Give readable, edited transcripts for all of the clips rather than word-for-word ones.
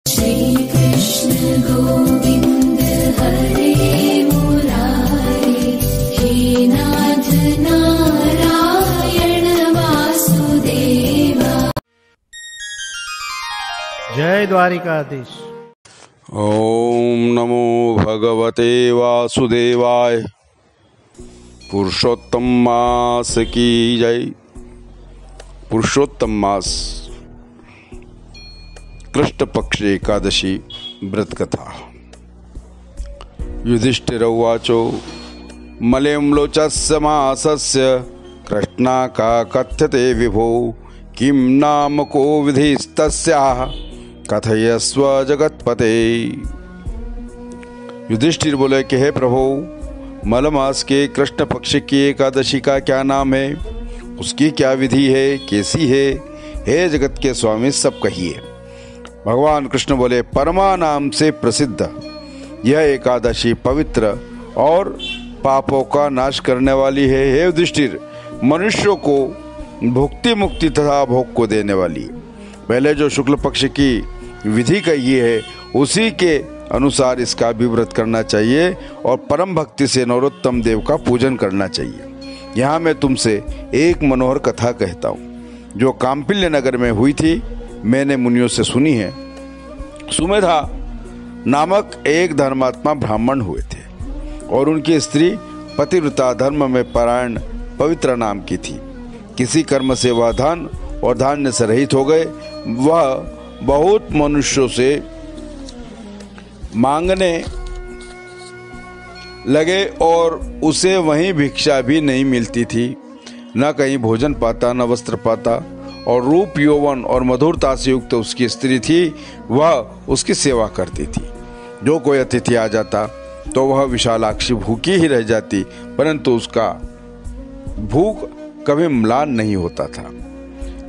श्री कृष्ण गोविंद हरे मुरारे, हे नाथ नारायण वासुदेवा। जय द्वारिकाधीश। ओम नमो भगवते वासुदेवाय। पुरुषोत्तम मास की जय। पुरुषोत्तम मास कृष्ण पक्ष एकादशी व्रत कथा। युधिष्ठिर उवाचो मलेम्लोचस्य मासस्य कृष्णाका कथ्यते विभो, किं नाम को विधिस्तस्याः कथयस्व जगत्पते। युधिष्ठिर बोले कि हे प्रभु, मलमास के कृष्ण पक्ष की एकादशी का क्या नाम है, उसकी क्या विधि है, कैसी है, हे जगत के स्वामी सब कहिए। भगवान कृष्ण बोले, परमा नाम से प्रसिद्ध यह एकादशी पवित्र और पापों का नाश करने वाली है। हे युधिष्ठिर, मनुष्यों को भुक्ति मुक्ति तथा भोग को देने वाली है। पहले जो शुक्ल पक्ष की विधि कही है उसी के अनुसार इसका भी व्रत करना चाहिए और परम भक्ति से नरोत्तम देव का पूजन करना चाहिए। यहाँ मैं तुमसे एक मनोहर कथा कहता हूँ जो काम्पिल्य नगर में हुई थी। मैंने मुनियों से सुनी है। सुमेधा नामक एक धर्मात्मा ब्राह्मण हुए थे और उनकी स्त्री पतिव्रता, धर्म में परायण, पवित्र नाम की थी। किसी कर्म से वह धन और धान्य से रहित हो गए। वह बहुत मनुष्यों से मांगने लगे और उसे वहीं भिक्षा भी नहीं मिलती थी। न कहीं भोजन पाता, न वस्त्र पाता, और रूप, यौवन और मधुरता से युक्त उसकी स्त्री थी, वह उसकी सेवा करती थी। जो कोई अतिथि आ जाता तो वह विशालाक्षी भूखी ही रह जाती, परंतु उसका भूख कभी म्लान नहीं होता था,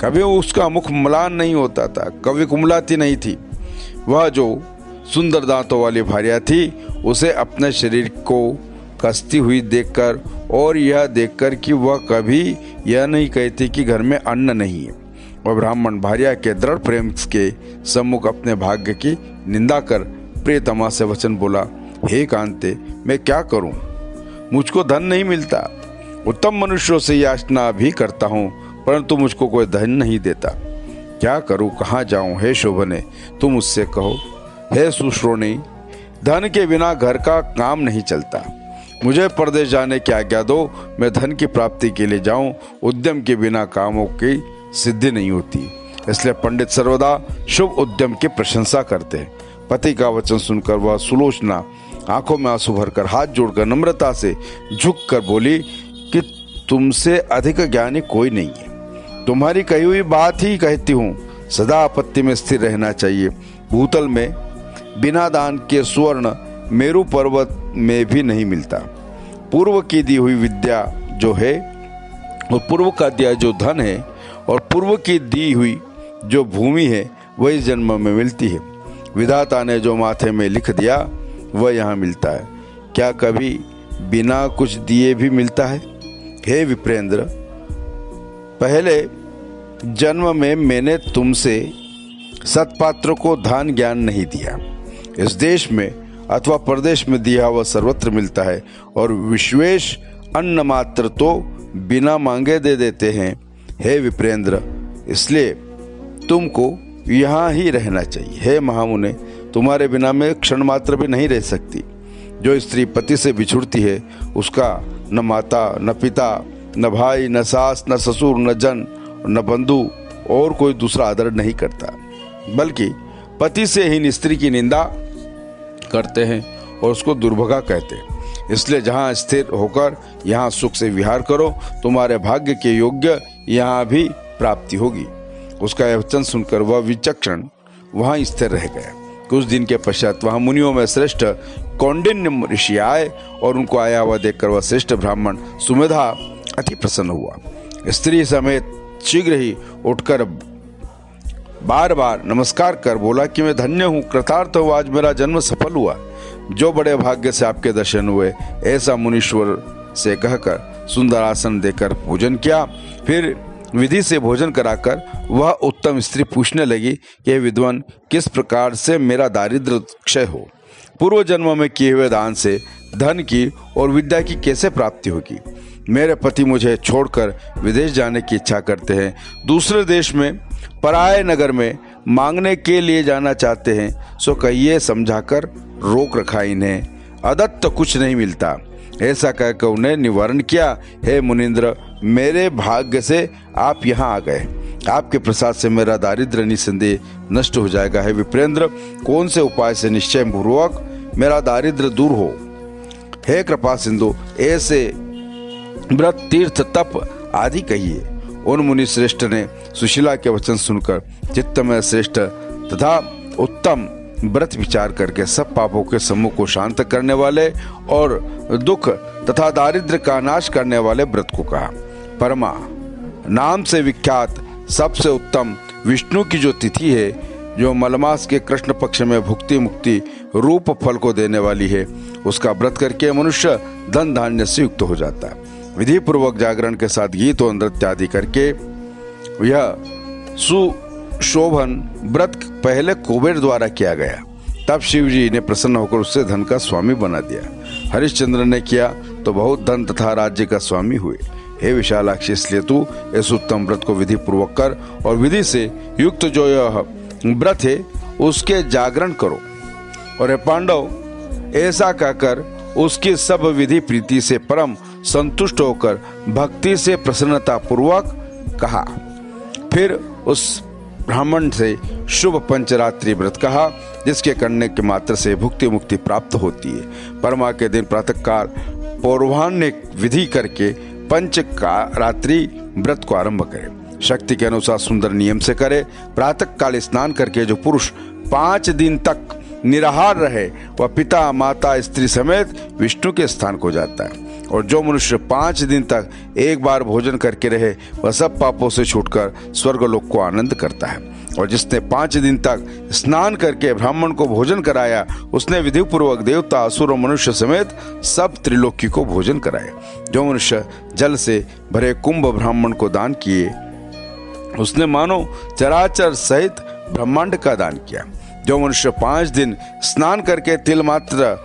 कभी उसका मुख म्लान नहीं होता था, कभी कुमलाती नहीं थी। वह जो सुंदर दांतों वाली भार्या थी, उसे अपने शरीर को कसती हुई देखकर और यह देखकर कि वह कभी यह नहीं कहती कि घर में अन्न नहीं है, वह ब्राह्मण भार्या के दृढ़ प्रेम के सम्मुख अपने भाग्य की निंदा कर प्रियतमा से वचन बोला, हे कांते, मैं क्या करूं? मुझको धन नहीं मिलता। उत्तम मनुष्यों से याचना भी करता हूं, परंतु मुझको कोई धन नहीं देता। क्या करूं, कहाँ जाऊं? हे शोभने, तुम मुझसे कहो। हे सुश्रोणी, धन के बिना घर का काम नहीं चलता। मुझे परदेश जाने की आज्ञा दो, मैं धन की प्राप्ति के लिए जाऊं। उद्यम के बिना कामों की सिद्धि नहीं होती, इसलिए पंडित सर्वदा शुभ उद्यम की प्रशंसा करते हैं। पति का वचन सुनकर वह सुलोचना आंखों में आंसू भरकर हाथ जोड़कर नम्रता से झुककर बोली कि तुमसे अधिक ज्ञानी कोई नहीं है। तुम्हारी कही हुई बात ही कहती हूँ, सदा आपत्ति में स्थिर रहना चाहिए। भूतल में बिना दान के स्वर्ण मेरु पर्वत में भी नहीं मिलता। पूर्व की दी हुई विद्या जो है और पूर्व का दिया जो धन है और पूर्व की दी हुई जो भूमि है वही जन्म में मिलती है। विधाता ने जो माथे में लिख दिया वह यहाँ मिलता है। क्या कभी बिना कुछ दिए भी मिलता है? हे विप्रेंद्र, पहले जन्म में मैंने तुमसे सत्पात्र को दान ज्ञान नहीं दिया। इस देश में अथवा प्रदेश में दिया हुआ सर्वत्र मिलता है और विश्वेश अन्न मात्र तो बिना मांगे दे देते हैं। हे विप्रेंद्र, इसलिए तुमको यहाँ ही रहना चाहिए। हे महामुने, तुम्हारे बिना मैं क्षण मात्र भी नहीं रह सकती। जो स्त्री पति से बिछुड़ती है उसका न माता, न पिता, न भाई, न सास, न ससुर, न जन, न बंधु और कोई दूसरा आदर नहीं करता, बल्कि पति से ही स्त्री की निंदा करते हैं और उसको दुर्भगा कहते हैं। इसलिए जहाँ स्थिर होकर यहाँ सुख से विहार करो, तुम्हारे भाग्य के योग्य यहाँ भी प्राप्ति होगी। उसका यह वचन सुनकर वह विचक्षण वहाँ स्थिर रह गया। कुछ दिन के पश्चात वहाँ मुनियों में श्रेष्ठ कौंडिन्य ऋषि आए और उनको आया हुआ देखकर वह श्रेष्ठ ब्राह्मण सुमेधा अति प्रसन्न हुआ। स्त्री समेत शीघ्र ही उठकर बार बार नमस्कार कर बोला कि मैं धन्य हूँ, कृतार्थ हूँ, आज मेरा जन्म सफल हुआ। जो बड़े भाग्य से आपके दर्शन हुए, ऐसा मुनीश्वर से कहकर सुंदर आसन देकर पूजन किया। फिर विधि से भोजन कराकर वह उत्तम स्त्री पूछने लगी कि हे विद्वान, किस प्रकार से मेरा दारिद्र्य क्षय हो? पूर्व जन्म में किए हुए दान से धन की और विद्या की कैसे प्राप्ति होगी? मेरे पति मुझे छोड़कर विदेश जाने की इच्छा करते हैं, दूसरे देश में पराये नगर में मांगने के लिए जाना चाहते हैं, सो कहिए समझाकर रोक रखा इन्हें, अदत्त तो कुछ नहीं मिलता। ऐसा कहकर उन्हें निवारण किया। हे मुनिंद्र, मेरे भाग्य से आप यहाँ आ गए, आपके प्रसाद से मेरा दारिद्र्य निसंदेह नष्ट हो जाएगा। है विप्रेंद्र, कौन से उपाय से निश्चय पूर्वक मेरा दारिद्र्य दूर हो? हे कृपा सिंधु, ऐसे व्रत, तीर्थ, तप आदि कहिए। उन मुनि श्रेष्ठ ने सुशीला के वचन सुनकर चित्त में श्रेष्ठ तथा उत्तम व्रत विचार करके सब पापों के समूह को शांत करने वाले और दुख तथा दारिद्र्य का नाश करने वाले व्रत को कहा। परमा नाम से विख्यात सबसे उत्तम विष्णु की जो तिथि है, जो मलमास के कृष्ण पक्ष में भुक्ति मुक्ति रूप फल को देने वाली है, उसका व्रत करके मनुष्य धन धान्य से युक्त हो जाता है। विधि पूर्वक जागरण के साथ गीत और नृत्य आदि करके यह सुशोभन व्रत पहले कुबेर द्वारा किया गया। तब शिव जी ने प्रसन्न होकर उससे धन का स्वामी बना दिया। हरिश्चंद्र ने किया तो बहुत धन तथा राज्य का स्वामी हुए। हे विशालाक्षी, इसलिए तू इस उत्तम व्रत को विधि पूर्वक कर और विधि से युक्त जो यह व्रत है उसके जागरण करो। और हे पांडव, ऐसा कहकर उसकी सब विधि प्रीति से परम संतुष्ट होकर भक्ति से प्रसन्नता पूर्वक कहा। फिर उस ब्राह्मण से शुभ पंचरात्रि व्रत कहा, जिसके करने के मात्र से भुक्ति मुक्ति प्राप्त होती है। परमा के दिन प्रातः काल पौर्वाह्न विधि करके पंच का रात्रि व्रत को आरंभ करे। शक्ति के अनुसार सुंदर नियम से करे। प्रातः काल स्नान करके जो पुरुष 5 दिन तक निराहार रहे वह पिता माता स्त्री समेत विष्णु के स्थान को जाता है। और जो मनुष्य 5 दिन तक एक बार भोजन करके रहे वह सब पापों से छूटकर स्वर्गलोक को आनंद करता है। और जिसने 5 दिन तक स्नान करके ब्राह्मण को भोजन कराया, उसने विधि पूर्वक देवता असुर और मनुष्य समेत सब त्रिलोकी को भोजन कराया। जो मनुष्य जल से भरे कुंभ ब्राह्मण को दान किए, उसने मानो चराचर सहित ब्रह्मांड का दान किया। जो मनुष्य 5 दिन स्नान करके तिल मात्र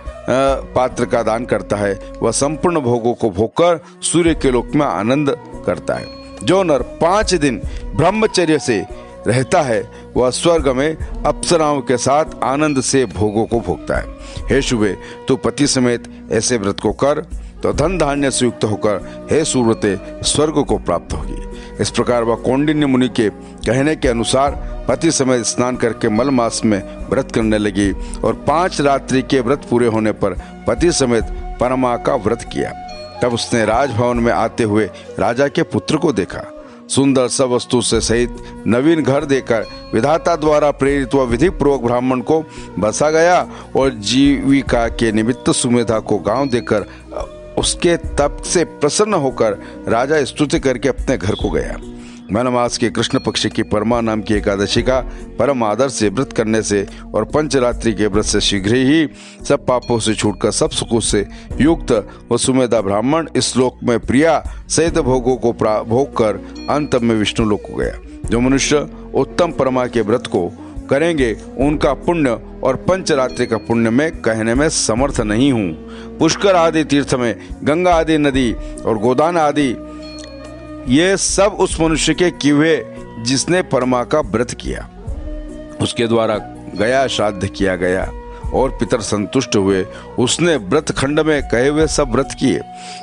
पात्र का दान करता है, वह संपूर्ण भोगों को भोगकर सूर्य के लोक में आनंद करता है। जो नर 5 दिन ब्रह्मचर्य से रहता है, वह स्वर्ग में अप्सराओं के साथ आनंद से भोगों को भोगता है। हे शुभे, तू पति समेत ऐसे व्रत को कर तो धन धान्य से युक्त होकर हे सुव्रते स्वर्ग को प्राप्त होगी। इस प्रकार वह कौंडिन्य मुनि के कहने के अनुसार पति समेत स्नान करके मल मास में व्रत करने लगी और 5 रात्रि के व्रत पूरे होने पर पति समेत परमा का व्रत किया। तब उसने राजभवन में आते हुए राजा के पुत्र को देखा। सुंदर सब वस्तु से सहित नवीन घर देकर विधाता द्वारा प्रेरित व विधि पूर्वक ब्राह्मण को बसा गया और जीविका के निमित्त सुमेधा को गांव देकर उसके तप से प्रसन्न होकर राजा स्तुति करके अपने घर को गया। मलमास के कृष्ण पक्ष की परमा नाम की एकादशी का परम आदर से व्रत करने से और पंचरात्रि के व्रत से शीघ्र ही सब पापों से छूटकर सब सुखों से युक्त व सुमेधा ब्राह्मण इस लोक में प्रिया सहित भोगों को भोग कर अंत में विष्णु लोक को गया। जो मनुष्य उत्तम परमा के व्रत को करेंगे उनका पुण्य और पंचरात्रि का पुण्य में कहने में समर्थ नहीं हूँ। पुष्कर आदि तीर्थ में गंगा आदि नदी और गोदान आदि ये सब उस मनुष्य के किए हुए जिसने परमा का व्रत किया, उसके द्वारा गया श्राद्ध किया गया और पितर संतुष्ट हुए। उसने व्रत खंड में कहे हुए सब व्रत किए।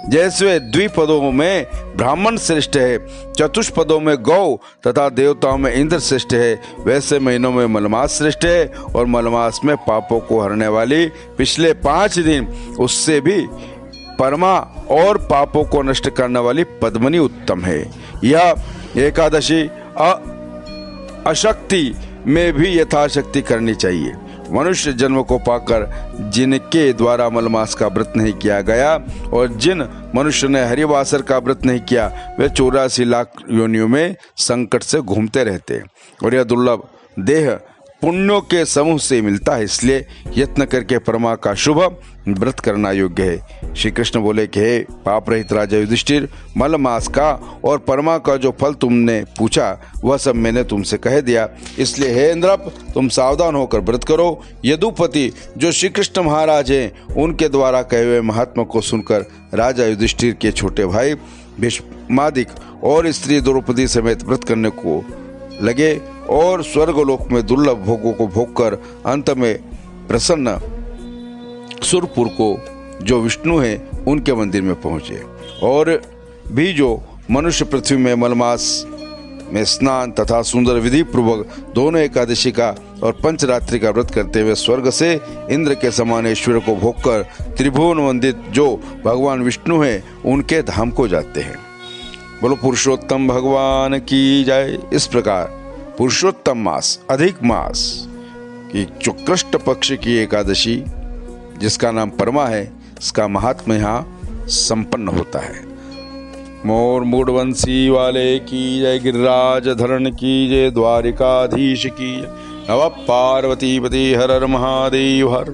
जैसे द्विपदों में ब्राह्मण श्रेष्ठ है, चतुष्पदों में गौ तथा देवताओं में इंद्र श्रेष्ठ है, वैसे महीनों में मलमास श्रेष्ठ है और मलमास में पापों को हरने वाली पिछले 5 दिन उससे भी परमा और पापों को नष्ट करने वाली पद्मनी उत्तम है। यह एकादशी अशक्ति में भी यथाशक्ति करनी चाहिए। मनुष्य जन्म को पाकर जिनके द्वारा मलमास का व्रत नहीं किया गया और जिन मनुष्य ने हरिवासर का व्रत नहीं किया, वे 84 लाख योनियों में संकट से घूमते रहते और यह दुर्लभ देह पुण्यों के समूह से मिलता है। इसलिए यत्न करके परमा का शुभ व्रत करना योग्य है। श्री कृष्ण बोले कि हे पाप रहित राजा युधिष्ठिर, मल मास का और परमा का जो फल तुमने पूछा वह सब मैंने तुमसे कह दिया, इसलिए हे इंद्रप तुम सावधान होकर व्रत करो। यदुपति जो श्री कृष्ण महाराज हैं उनके द्वारा कहे हुए महात्मा को सुनकर राजा युधिष्ठिर के छोटे भाई भीष्मादिक और स्त्री द्रौपदी समेत व्रत करने को लगे और स्वर्गलोक में दुर्लभ भोगों को भोगकर अंत में प्रसन्न सुरपुर को जो विष्णु है उनके मंदिर में पहुंचे। और भी जो मनुष्य पृथ्वी में मलमास में स्नान तथा सुंदर विधि पूर्वक दोनों एकादशी का और पंचरात्रि का व्रत करते हुए स्वर्ग से इंद्र के समान ऐश्वर्य को भोगकर त्रिभुवन वंदित जो भगवान विष्णु हैं उनके धाम को जाते हैं। बोलो पुरुषोत्तम भगवान की जय। इस प्रकार पुरुषोत्तम मास, अधिक मास की जो कृष्ण पक्ष की एकादशी जिसका नाम परमा है, इसका महात्म्य यहाँ संपन्न होता है। मोर मूढ़वंशी वाले की जय, गिरिराज धरण की जय, द्वारिकाधीश की जय, नव पार्वती पति हर हर महादेव हर।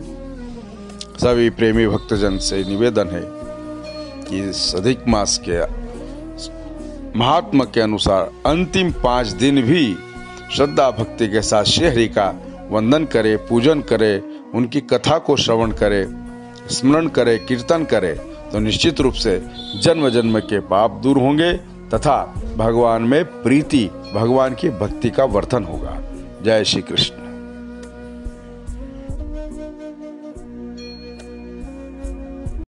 सभी प्रेमी भक्तजन से निवेदन है कि इस अधिक मास के महात्मा के अनुसार अंतिम 5 दिन भी श्रद्धा भक्ति के साथ श्री हरि का वंदन करे, पूजन करे, उनकी कथा को श्रवण करे, स्मरण करे, कीर्तन करे तो निश्चित रूप से जन्म जन्म के पाप दूर होंगे तथा भगवान में प्रीति, भगवान की भक्ति का वर्धन होगा। जय श्री कृष्ण।